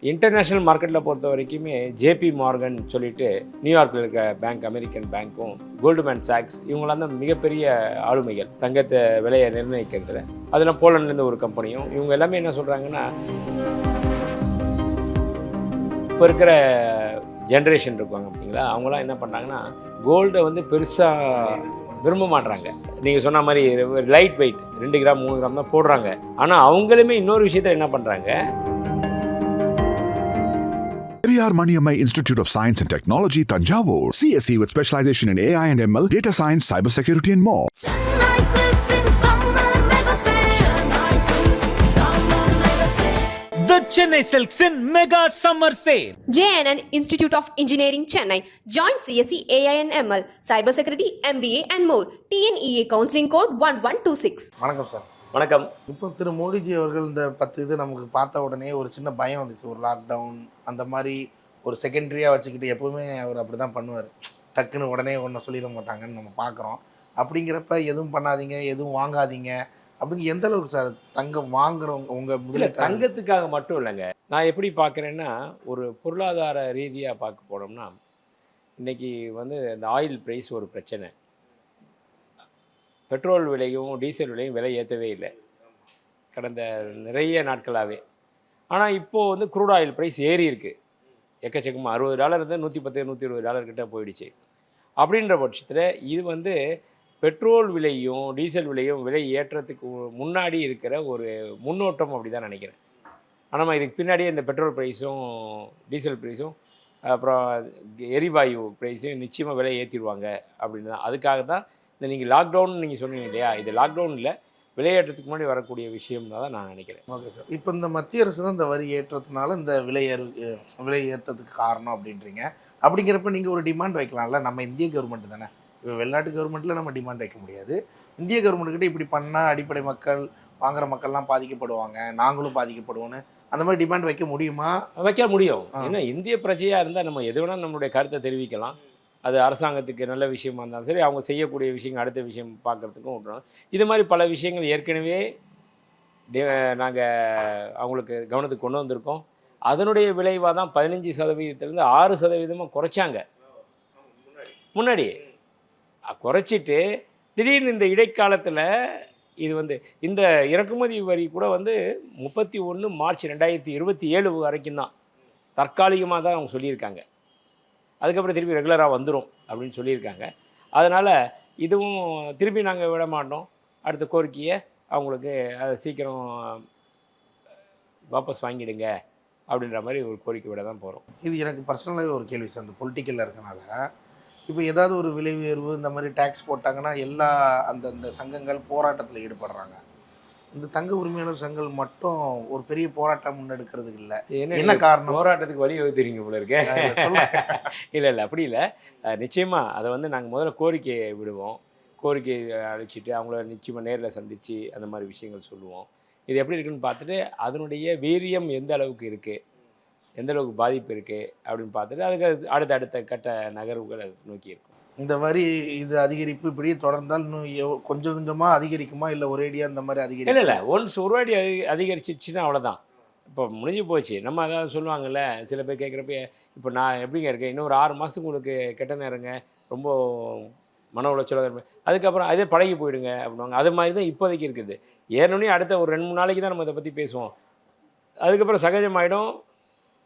International மார்க்கெட்டில் பொறுத்த வரைக்குமே ஜேபி மார்கன் சொல்லிட்டு நியூயார்க்கில் இருக்க பேங்க், அமெரிக்கன் பேங்க்கும், கோல்ட்மேன் சாக்ஸ் இவங்களாம் தான் மிகப்பெரிய ஆளுமைகள் தங்கத்தை விலையை நிர்ணயிக்கிறதுல. அதில் போலண்ட்லேருந்து ஒரு கம்பெனியும். இவங்க எல்லாமே என்ன சொல்கிறாங்கன்னா, இப்போ இருக்கிற ஜென்ரேஷன் இருப்பாங்க பார்த்தீங்களா, அவங்களாம் என்ன பண்ணுறாங்கன்னா கோல்டை வந்து பெருசாக விரும்ப மாட்டுறாங்க. நீங்கள் சொன்ன மாதிரி லைட் வெயிட் 2 கிராம் 3 கிராம் தான் போடுறாங்க. ஆனால் அவங்களுமே இன்னொரு விஷயத்தில் என்ன பண்ணுறாங்க, Periyar Maniammai Institute of Science and Technology, Tanjavur. CSE with specialization in AI and ML, data science, cybersecurity and more. Chennai Silks in summer mega sale. Chennai Silks in summer mega sale. The Chennai Silks in Mega Summer Sale. JNN Institute of Engineering, Chennai. Join CSE AI and ML, Cybersecurity, MBA and more. TNEA Counseling Code 1126. வணக்கம் sir. வணக்கம். இப்போ திரு மோடிஜி அவர்கள் இந்த 10 இது நமக்கு பார்த்த உடனே ஒரு சின்ன பயம் வந்துச்சு. ஒரு லாக்டவுன் அந்த மாதிரி ஒரு செகண்டரியாக வச்சுக்கிட்டு எப்போவுமே அவர் அப்படி தான் பண்ணுவார். டக்குன்னு உடனே ஒன்றை சொல்லிட மாட்டாங்கன்னு நம்ம பார்க்குறோம். அப்படிங்கிறப்ப எதுவும் பண்ணாதீங்க, எதுவும் வாங்காதீங்க அப்படிங்க எந்த அளவுக்கு சார் தங்கம் வாங்குறவங்க உங்கள் முதலில் தங்கத்துக்காக மட்டும் இல்லைங்க. நான் எப்படி பார்க்குறேன்னா, ஒரு பொருளாதார ரீதியாக பார்க்க போனோம்னா, இன்றைக்கி வந்து இந்த ஆயில் ப்ரைஸ் ஒரு பிரச்சனை. பெட்ரோல் விலையும் டீசல் விலையும் விலை ஏற்றவே இல்லை கடந்த நிறைய நாட்களாகவே. ஆனால் இப்போது வந்து க்ரூட் ஆயில் ப்ரைஸ் ஏறி இருக்குது எக்கச்சக்கமாக. $60 இருந்து $110 $120 கிட்ட போயிடுச்சு. அப்படின்ற பட்சத்தில் இது வந்து பெட்ரோல் விலையும் டீசல் விலையும் விலை ஏற்றத்துக்கு முன்னாடி இருக்கிற ஒரு முன்னோட்டம் அப்படி தான் நினைக்கிறேன். ஆனால் இதுக்கு பின்னாடியே இந்த பெட்ரோல் ப்ரைஸும் டீசல் ப்ரைஸும் அப்புறம் எரிவாயு ப்ரைஸையும் நிச்சயமாக விலை ஏற்றிடுவாங்க அப்படின்னு தான். அதுக்காக தான் இந்த நீங்கள் லாக்டவுன் நீங்கள் சொன்னீங்க இல்லையா, இது லாக்டவுனில் விலையேற்றத்துக்கு முன்னாடி வரக்கூடிய விஷயம் தான் நான் நினைக்கிறேன். Okay sir. இப்போ இந்த மத்திய அரசு தான் இந்த வரி ஏற்றத்தினால இந்த விலை ஏற்றத்துக்கு காரணம் அப்படின்றீங்க. அப்படிங்கிறப்ப நீங்கள் ஒரு டிமாண்ட் வைக்கலாம்ல. நம்ம இந்திய கவர்மெண்ட் தானே, இப்போ வெளிநாட்டு கவர்மெண்ட்டில் நம்ம டிமாண்ட் வைக்க முடியாது. இந்திய கவர்மெண்ட்கிட்ட இப்படி பண்ணால் அடிப்படை மக்கள் வாங்குகிற மக்கள்லாம் பாதிக்கப்படுவாங்க, நாங்களும் பாதிக்கப்படுவோன்னு அந்த மாதிரி டிமாண்ட் வைக்க முடியுமா? வைக்க முடியும். ஏன்னா இந்திய பிரஜையாக இருந்தால் நம்ம எது வேணால் நம்மளுடைய கருத்தை தெரிவிக்கலாம். அது அரசாங்கத்துக்கு நல்ல விஷயமா இருந்தாலும் சரி, அவங்க செய்யக்கூடிய விஷயங்கள் அடுத்த விஷயம் பார்க்குறதுக்கும் விட்றோம். இது மாதிரி பல விஷயங்கள் ஏற்கனவே நாங்கள் அவங்களுக்கு கவனத்துக்கு கொண்டு வந்திருக்கோம். அதனுடைய விளைவாக தான் 15% 6% குறைச்சாங்க. முன்னாடி குறைச்சிட்டு திடீர்னு இந்த இடைக்காலத்தில் இது வந்து இந்த இறக்குமதி வரி கூட வந்து 31 மார்ச் 2027 வரைக்கும் தான், தற்காலிகமாக தான் அவங்க சொல்லியிருக்காங்க. அதுக்கப்புறம் திருப்பி ரெகுலராக வந்துடும் அப்படின்னு சொல்லியிருக்காங்க. அதனால் இதுவும் திருப்பி நாங்கள் விட மாட்டோம். அடுத்த கோரிக்கையை அவங்களுக்கு அதை சீக்கிரம் வாபஸ் வாங்கிடுங்க அப்படின்ற மாதிரி ஒரு கோரிக்கை விட தான் போகிறோம். இது எனக்கு பர்சனலாகவே ஒரு கேள்வி சார். அந்த பொலிட்டிக்கலில் இருக்கனால இப்போ ஏதாவது ஒரு விலை உயர்வு இந்த மாதிரி டேக்ஸ் போட்டாங்கன்னா எல்லா அந்த சங்கங்கள் போராட்டத்தில் ஈடுபடுறாங்க. இந்த தங்க உரிமையாளர் சங்கங்கள் மட்டும் ஒரு பெரிய போராட்டம் முன்னெடுக்கிறதுக்கு இல்லை. என்ன காரணம்? போராட்டத்துக்கு வழி தெரியுங்க போல இருக்கே. இல்லை அப்படி இல்லை. நிச்சயமாக அதை வந்து நாங்கள் முதல்ல கோரிக்கையை விடுவோம். கோரிக்கையை அழைச்சிட்டு அவங்கள நிச்சயமாக நேரில் சந்தித்து அந்த மாதிரி விஷயங்கள் சொல்லுவோம். இது எப்படி இருக்குன்னு பார்த்துட்டு அதனுடைய வீரியம் எந்த அளவுக்கு இருக்குது, எந்த அளவுக்கு பாதிப்பு இருக்குது அப்படின்னு பார்த்துட்டு அதுக்கு அடுத்த கட்ட நகர்வுகள் அதை நோக்கி இருக்கும். இந்த வரி இது அதிகரிப்பு இப்படியே தொடர்ந்தால் இன்னும் கொஞ்சம் கொஞ்சமாக அதிகரிக்குமா, இல்லை ஒரேடியாக இந்த மாதிரி அதிகரிக்கும்? இல்லை ஒன்ஸ் ஒரு வாட்டி அதிகரிச்சிச்சுன்னா அவ்வளோதான், இப்போ முடிஞ்சு போச்சு. நம்ம அதாவது சொல்லுவாங்கள்ல, சில பேர் கேட்குறப்ப இப்போ நான் எப்படிங்க இருக்கேன், இன்னும் ஒரு 6 மாதத்துக்கு உங்களுக்கு கெட்ட நேரங்க, ரொம்ப மன உளைச்சலாக இருப்பேன், அதுக்கப்புறம் அதே பழகி போயிடுங்க அப்படின்வாங்க. அது மாதிரி தான் இப்போதைக்கு இருக்குது. ஏறணுன்னே அடுத்த ஒரு 2-3 நாளைக்கு தான் நம்ம இதை பற்றி பேசுவோம். அதுக்கப்புறம் சகஜமாயிடும்.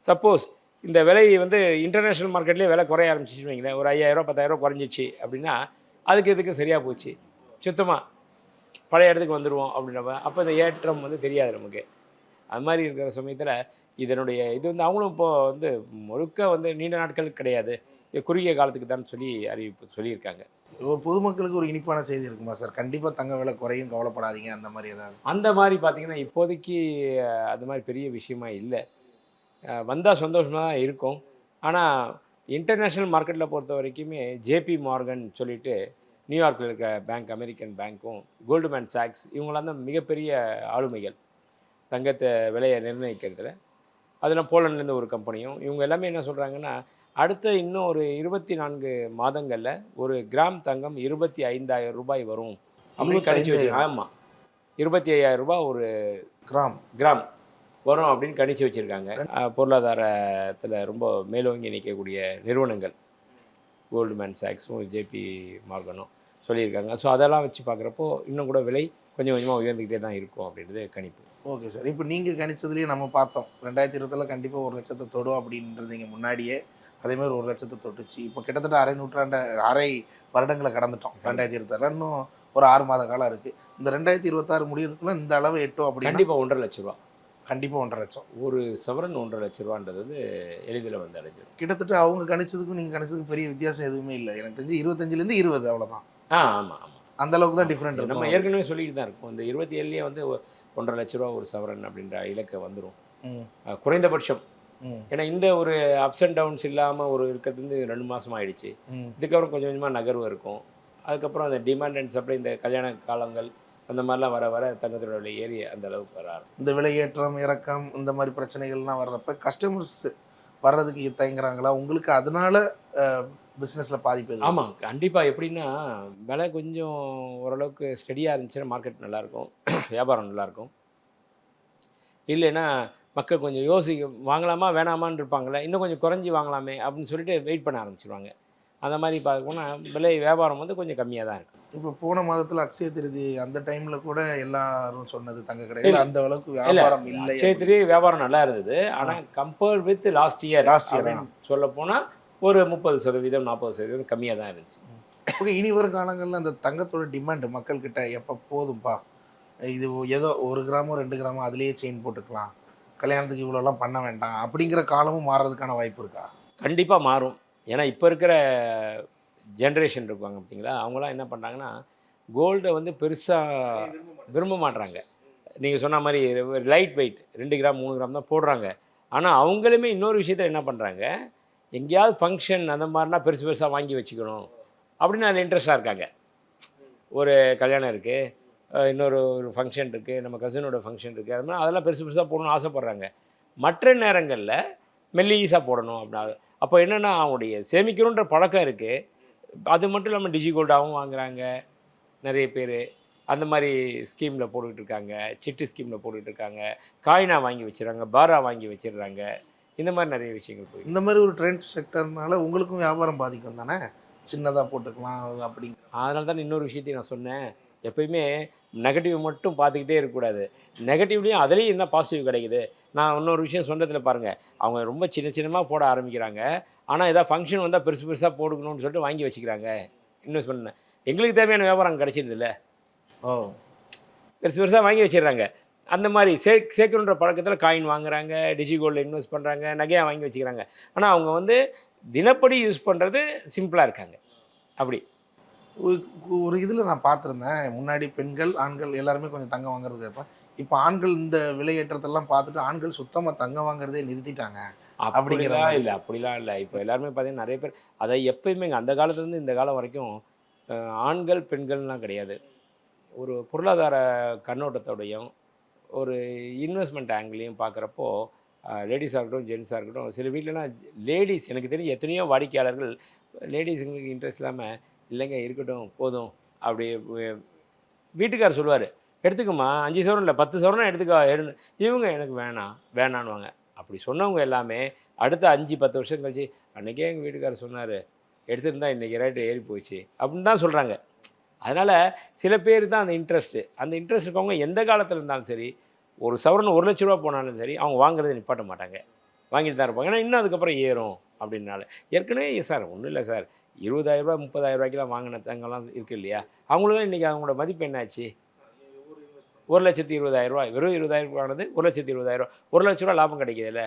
சப்போஸ் இந்த விலை வந்து இன்டர்நேஷ்னல் மார்க்கெட்லேயே விலை குறைய ஆரம்பிச்சிச்சு வைங்களேன், ஒரு 5000 10,000 குறைஞ்சிச்சு அப்படின்னா அதுக்கு இதுக்கு சரியாக போச்சு, சுத்தமாக பழைய இடத்துக்கு வந்துடுவோம் அப்படின்றப்ப அப்போ இந்த ஏற்றம் வந்து தெரியாது நமக்கு. அது மாதிரி இருக்கிற சமயத்தில் இதனுடைய இது வந்து அவங்களும் இப்போது வந்து முழுக்க வந்து நீண்ட நாட்களுக்கு கிடையாது, குறுகிய காலத்துக்கு தான் சொல்லி அறிவிப்பு சொல்லியிருக்காங்க. ஒரு பொதுமக்களுக்கு ஒரு இனிப்பான செய்தி இருக்குமா சார்? கண்டிப்பாக தங்க விலை குறையும், கவலைப்படாதீங்க அந்த மாதிரி ஏதாவது? அந்த மாதிரி பார்த்திங்கன்னா இப்போதைக்கு அது மாதிரி பெரிய விஷயமா இல்லை. வந்தால் சந்தோஷமாக தான் இருக்கும். ஆனால் இன்டர்நேஷ்னல் மார்க்கெட்டில் பொறுத்த வரைக்குமே ஜேபி மார்கன் சொல்லிட்டு நியூயார்க்கில் இருக்க பேங்க், அமெரிக்கன் பேங்க்கும், கோல்ட்மேன் சாக்ஸ் இவங்களாம் தான் மிகப்பெரிய ஆளுமைகள் தங்கத்தை விலையை நிர்ணயிக்கிறதுல. அதில் போலண்ட்லேருந்து ஒரு கம்பெனியும். இவங்க எல்லாமே என்ன சொல்கிறாங்கன்னா, அடுத்த இன்னும் ஒரு 24 மாதங்களில் ஒரு கிராம் தங்கம் $25,000 வரும் அப்படின்னு கழிச்சு வச்சு. ஆமாம், $25,000 ஒரு கிராம் வரும் அப்படின்னு கணிச்சு வச்சுருக்காங்க. பொருளாதாரத்தில் ரொம்ப மேலோங்கி நிற்கக்கூடிய நிறுவனங்கள் கோல்ட்மேன் சாக்ஸும் ஜேபி மார்கனும் சொல்லியிருக்காங்க. ஸோ அதெல்லாம் வச்சு பார்க்குறப்போ இன்னும் கூட விலை கொஞ்சம் கொஞ்சமாக உயர்ந்துக்கிட்டே தான் இருக்கும் அப்படின்றது கணிப்பு. Okay sir. இப்போ நீங்கள் கணிச்சதுலேயே நம்ம பார்த்தோம் 2020 கண்டிப்பாக 1 லட்சத்தை தொடும் அப்படின்றதுங்க முன்னாடியே அதேமாதிரி 1 லட்சத்தை தொட்டுச்சு. இப்போ கிட்டத்தட்ட அரை வருடங்களை கடந்துட்டோம் 2020. இன்னும் ஒரு 6 மாத காலம் இருக்குது. இந்த 2026 முடியறதுக்குள்ள இந்த அளவு எட்டும் அப்படின்னு கண்டிப்பாக 1.5 லட்ச ரூபா. கண்டிப்பாக 1.5 லட்சம். ஒரு சவரன் 1.5 லட்ச ரூபான்றது வந்து எளிதில் வந்து அடைஞ்சிடும். கிட்டத்தட்ட அவங்க கணிச்சதுக்கும் நீங்கள் கணிச்சதுக்கும் பெரிய வித்தியாசம் எதுவுமே இல்லை. எனக்கு தெரிஞ்சு 25லேருந்து 20 அவ்வளோதான். ஆமாம். அந்த அளவுக்கு தான் டிஃப்ரெண்ட் நம்ம இருக்கும். ஏற்கனவே சொல்லிட்டு தான் இருக்கோம். இந்த 27லேயே வந்து 1.5 லட்ச ரூபா ஒரு சவரன் அப்படின்ற இலக்கை வந்துடும் குறைந்தபட்சம். ஏன்னா இந்த ஒரு அப்ஸ் அண்ட் டவுன்ஸ் இல்லாமல் ஒரு இருக்கிறது வந்து 2 மாதம் ஆயிடுச்சு. இதுக்கப்புறம் கொஞ்சம் கொஞ்சமாக நகர்வு இருக்கும். அதுக்கப்புறம் அந்த டிமாண்ட் அண்ட் சப்ளை இந்த கல்யாண காலங்கள் அந்த மாதிரிலாம் வர வர தங்கத்தோட விலை ஏறி அந்த அளவுக்கு வராது. இந்த விலையேற்றம் இறக்கம் இந்த மாதிரி பிரச்சனைகள்லாம் வர்றப்ப கஸ்டமர்ஸ் வர்றதுக்கு தயங்குறாங்களா? உங்களுக்கு அதனால பிஸ்னஸில் பாதிப்பு எதுவும்? ஆமாம், கண்டிப்பாக. எப்படின்னா விலை கொஞ்சம் ஓரளவுக்கு ஸ்டெடியாக இருந்துச்சுன்னா மார்க்கெட் நல்லாயிருக்கும், வியாபாரம் நல்லாயிருக்கும். இல்லைன்னா மக்கள் கொஞ்சம் வாங்கலாமா வேணாமான்னு இருப்பாங்களே, இன்னும் கொஞ்சம் குறைஞ்சி வாங்கலாமே அப்படின்னு சொல்லிட்டு வெயிட் பண்ண ஆரம்பிச்சிருவாங்க. அந்த மாதிரி பார்க்கணுன்னா விலை வியாபாரம் வந்து கொஞ்சம் கம்மியாக தான் இருக்கும். இப்போ போன மாதத்தில் அக்ஷய திருதி அந்த டைமில் கூட எல்லாரும் சொன்னது தங்க கடையில் அந்த அளவுக்கு வியாபாரம் இல்லை. அக்ஷய திருதி வியாபாரம் நல்லா இருந்தது. ஆனால் கம்பேர்ட் வித் லாஸ்ட் இயர் சொல்ல போனால் ஒரு 30% 40% கம்மியாக தான் இருந்துச்சு. ஓகே. இனி வரும் காலங்களில் அந்த தங்கத்தோட டிமாண்ட் மக்கள்கிட்ட எப்போ போதும்பா, இது ஏதோ 1 கிராமோ 2 கிராமோ அதுலேயே செயின் போட்டுக்கலாம், கல்யாணத்துக்கு இவ்வளோலாம் பண்ண வேண்டாம் அப்படிங்கிற காலமும் மாறுறதுக்கான வாய்ப்பு இருக்கா? கண்டிப்பாக மாறும். ஏன்னா இப்போ இருக்கிற ஜென்ரேஷன் இருப்பாங்க பார்த்தீங்களா, அவங்களாம் என்ன பண்ணுறாங்கன்னா கோல்டை வந்து பெருசாக விரும்ப மாட்றாங்க. நீங்கள் சொன்ன மாதிரி லைட் வெயிட் 2 கிராம் 3 கிராம் தான் போடுறாங்க. ஆனால் அவங்களுமே இன்னொரு விஷயத்தில் என்ன பண்ணுறாங்க, எங்கேயாவது ஃபங்க்ஷன் அந்த மாதிரினா பெருசு பெருசாக வாங்கி வச்சுக்கணும் அப்படின்னு அதில் இன்ட்ரெஸ்டாக இருக்காங்க. ஒரு கல்யாணம் இருக்குது, இன்னொரு ஃபங்க்ஷன் இருக்குது, நம்ம கசினோட ஃபங்க்ஷன் இருக்குது, அது மாதிரி அதெல்லாம் பெருசு பெருசாக போடணும்னு ஆசைப்பட்றாங்க. மற்ற நேரங்களில் மெல்லிஸாக போடணும் அப்படின்னா அப்போ என்னென்னா அவங்களுடைய சேமிக்கணுன்ற பழக்கம் இருக்குது. அது மட்டும் இல்லாமல் டிஜி கோல்டாகவும் வாங்குகிறாங்க நிறைய பேர். அந்த மாதிரி ஸ்கீமில் போட்டுக்கிட்டு இருக்காங்க, சிட்டு ஸ்கீமில் போட்டுக்கிட்டு இருக்காங்க, காயினாக வாங்கி வச்சுறாங்க, பாரா வாங்கி வச்சிடுறாங்க. இந்த மாதிரி நிறைய விஷயங்கள் போய் இந்த மாதிரி ஒரு ட்ரெண்ட் செக்டர்னால உங்களுக்கும் வியாபாரம் பாதிக்கும் தானே, சின்னதாக போட்டுக்கலாம் அப்படிங்கிற. அதனால தான் இன்னொரு விஷயத்தையும் நான் சொன்னேன், எப்போயுமே நெகட்டிவ் மட்டும் பார்த்துக்கிட்டே இருக்கக்கூடாது. நெகட்டிவ்லேயும் அதுலேயும் என்ன பாசிட்டிவ் கிடைக்குது. நான் இன்னொரு விஷயம் சொன்னதில் பாருங்கள், அவங்க ரொம்ப சின்னமாக போட ஆரம்பிக்கிறாங்க. ஆனால் எதாவது ஃபங்க்ஷன் வந்தால் பெருசு பெருசாக போடுக்கணும்னு சொல்லிட்டு வாங்கி வச்சுக்கிறாங்க. இன்வெஸ்ட் பண்ண எங்களுக்கு தேவையான வியாபாரம் கிடைச்சிருதில்ல, பெருசு பெருசாக வாங்கி வச்சிடுறாங்க. அந்த மாதிரி சேர்க்கணுன்ற பழக்கத்தில் காயின் வாங்குறாங்க, டிஜி கோல்டில் இன்வெஸ்ட் பண்ணுறாங்க, நகையாக வாங்கி வச்சுக்கிறாங்க. ஆனால் அவங்க வந்து தினப்படி யூஸ் பண்ணுறது சிம்பிளாக இருக்காங்க. அப்படி ஒரு இதில் நான் பார்த்துருந்தேன், முன்னாடி பெண்கள் ஆண்கள் எல்லாருமே கொஞ்சம் தங்கம் வாங்குறதுக்கு இருப்பேன். இப்போ ஆண்கள் இந்த விலையேற்றத்தெல்லாம் பார்த்துட்டு ஆண்கள் சுத்தமாக தங்கம் வாங்குறதே நிறுத்திட்டாங்க. அப்படிலாம் இல்லை. இப்போ எல்லாருமே பார்த்தீங்கன்னா நிறைய பேர் அதை எப்பயுமே அந்த காலத்துலேருந்து இந்த காலம் வரைக்கும் ஆண்கள் பெண்கள்லாம் கிடையாது. ஒரு பொருளாதார கண்ணோட்டத்தோடையும் ஒரு இன்வெஸ்ட்மெண்ட் ஆங்கிளையும் பார்க்குறப்போ லேடிஸாக இருக்கட்டும் ஜென்ஸாக இருக்கட்டும், சில வீட்டிலலாம் லேடிஸ் எனக்கு தெரிஞ்ச எத்தனையோ வாடிக்கையாளர்கள் லேடிஸுங்களுக்கு இன்ட்ரெஸ்ட் இல்லாமல் இல்லைங்க இருக்கட்டும் போதும் அப்படி வீட்டுக்கார் சொல்லுவார், எடுத்துக்கம்மா 5 சவரன் இல்லை 10 சவரனா எடுத்துக்கா இவங்க எனக்கு வேணான்னுவாங்க. அப்படி சொன்னவங்க எல்லாமே அடுத்த 5-10 வருஷம் கழிச்சு அன்றைக்கே எங்கள் வீட்டுக்காரர் சொன்னார், எடுத்துருந்தா இன்றைக்கி ரேட்டு ஏறி போச்சு அப்படின்னு தான் சொல்கிறாங்க. அதனால் சில பேர் தான் அந்த இன்ட்ரெஸ்ட் இருக்கவங்க எந்த காலத்தில் இருந்தாலும் சரி, ஒரு சவரன் 1 லட்ச ரூபா போனாலும் சரி அவங்க வாங்குறதை நிப்பாட்ட மாட்டாங்க, வாங்கிட்டு தான் இருப்பாங்க. ஏன்னா இன்னும் அதுக்கப்புறம் ஏறும் அப்படின்னால. ஏற்கனவே சார் ஒன்றும் இல்லை சார், 20,000 ரூபா 30,000 ரூபாய்க்கெலாம் வாங்கின தங்கம்லாம் இருக்குது இல்லையா, அவங்களும் இன்றைக்கி அவங்களோட மதிப்பு என்னாச்சு, 1,20,000 ரூபா, வெறும் 20,000 வாங்கினது 1,20,000 ரூபா, 1 லட்ச ரூபா லாபம் கிடைக்கிதுல்ல.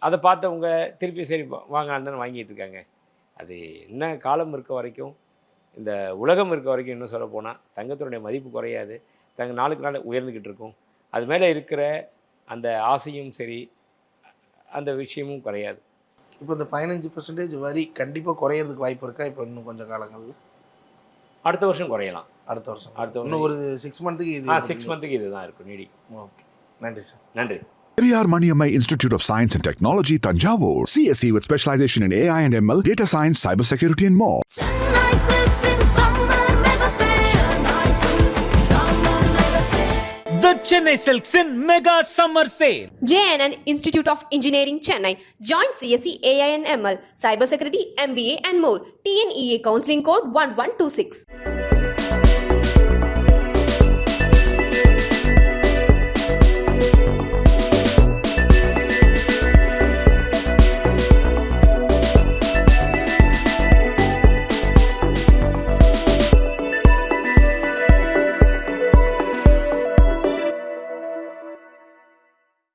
அதை பார்த்தவங்க திருப்பி சரி வாங்கலான்னு வாங்கிட்டு இருக்காங்க. அது என்ன காலம் இருக்க வரைக்கும், இந்த உலகம் இருக்க வரைக்கும் இன்னும் சொல்ல போனால் தங்கத்தினுடைய மதிப்பு குறையாது, நாளுக்கு நாள் உயர்ந்துக்கிட்டு இருக்கும். அது மேலே இருக்கிற அந்த ஆசையும் சரி அந்த விஷயமும் குறையாது. இப்போ இந்த 15% வரி கண்டிப்பாக குறையிறதுக்கு வாய்ப்பு இருக்கா? இப்போ இன்னும் கொஞ்சம் காலங்களில் அடுத்த வருஷம் குறையலாம். அடுத்த வருஷம் இன்னும் ஒரு 6 மந்த்துக்கு இது 6 மந்த்துக்கு இதுதான் இருக்கும் நீடிக்கும். ஓகே, நன்றி சார். நன்றி. Periyar Maniammai Institute of Science and Technology, Tanjavur. CSE with specialization in AI and ML, data science, cybersecurity and more. Chennai Silks in summer mega sale. Chennai Silks summer mega sale. The Chennai Silks in Mega Summer Sale. JNN Institute of Engineering Chennai. Join CSE AINML, Cybersecurity, MBA and more. TNEA Counseling Code 1126.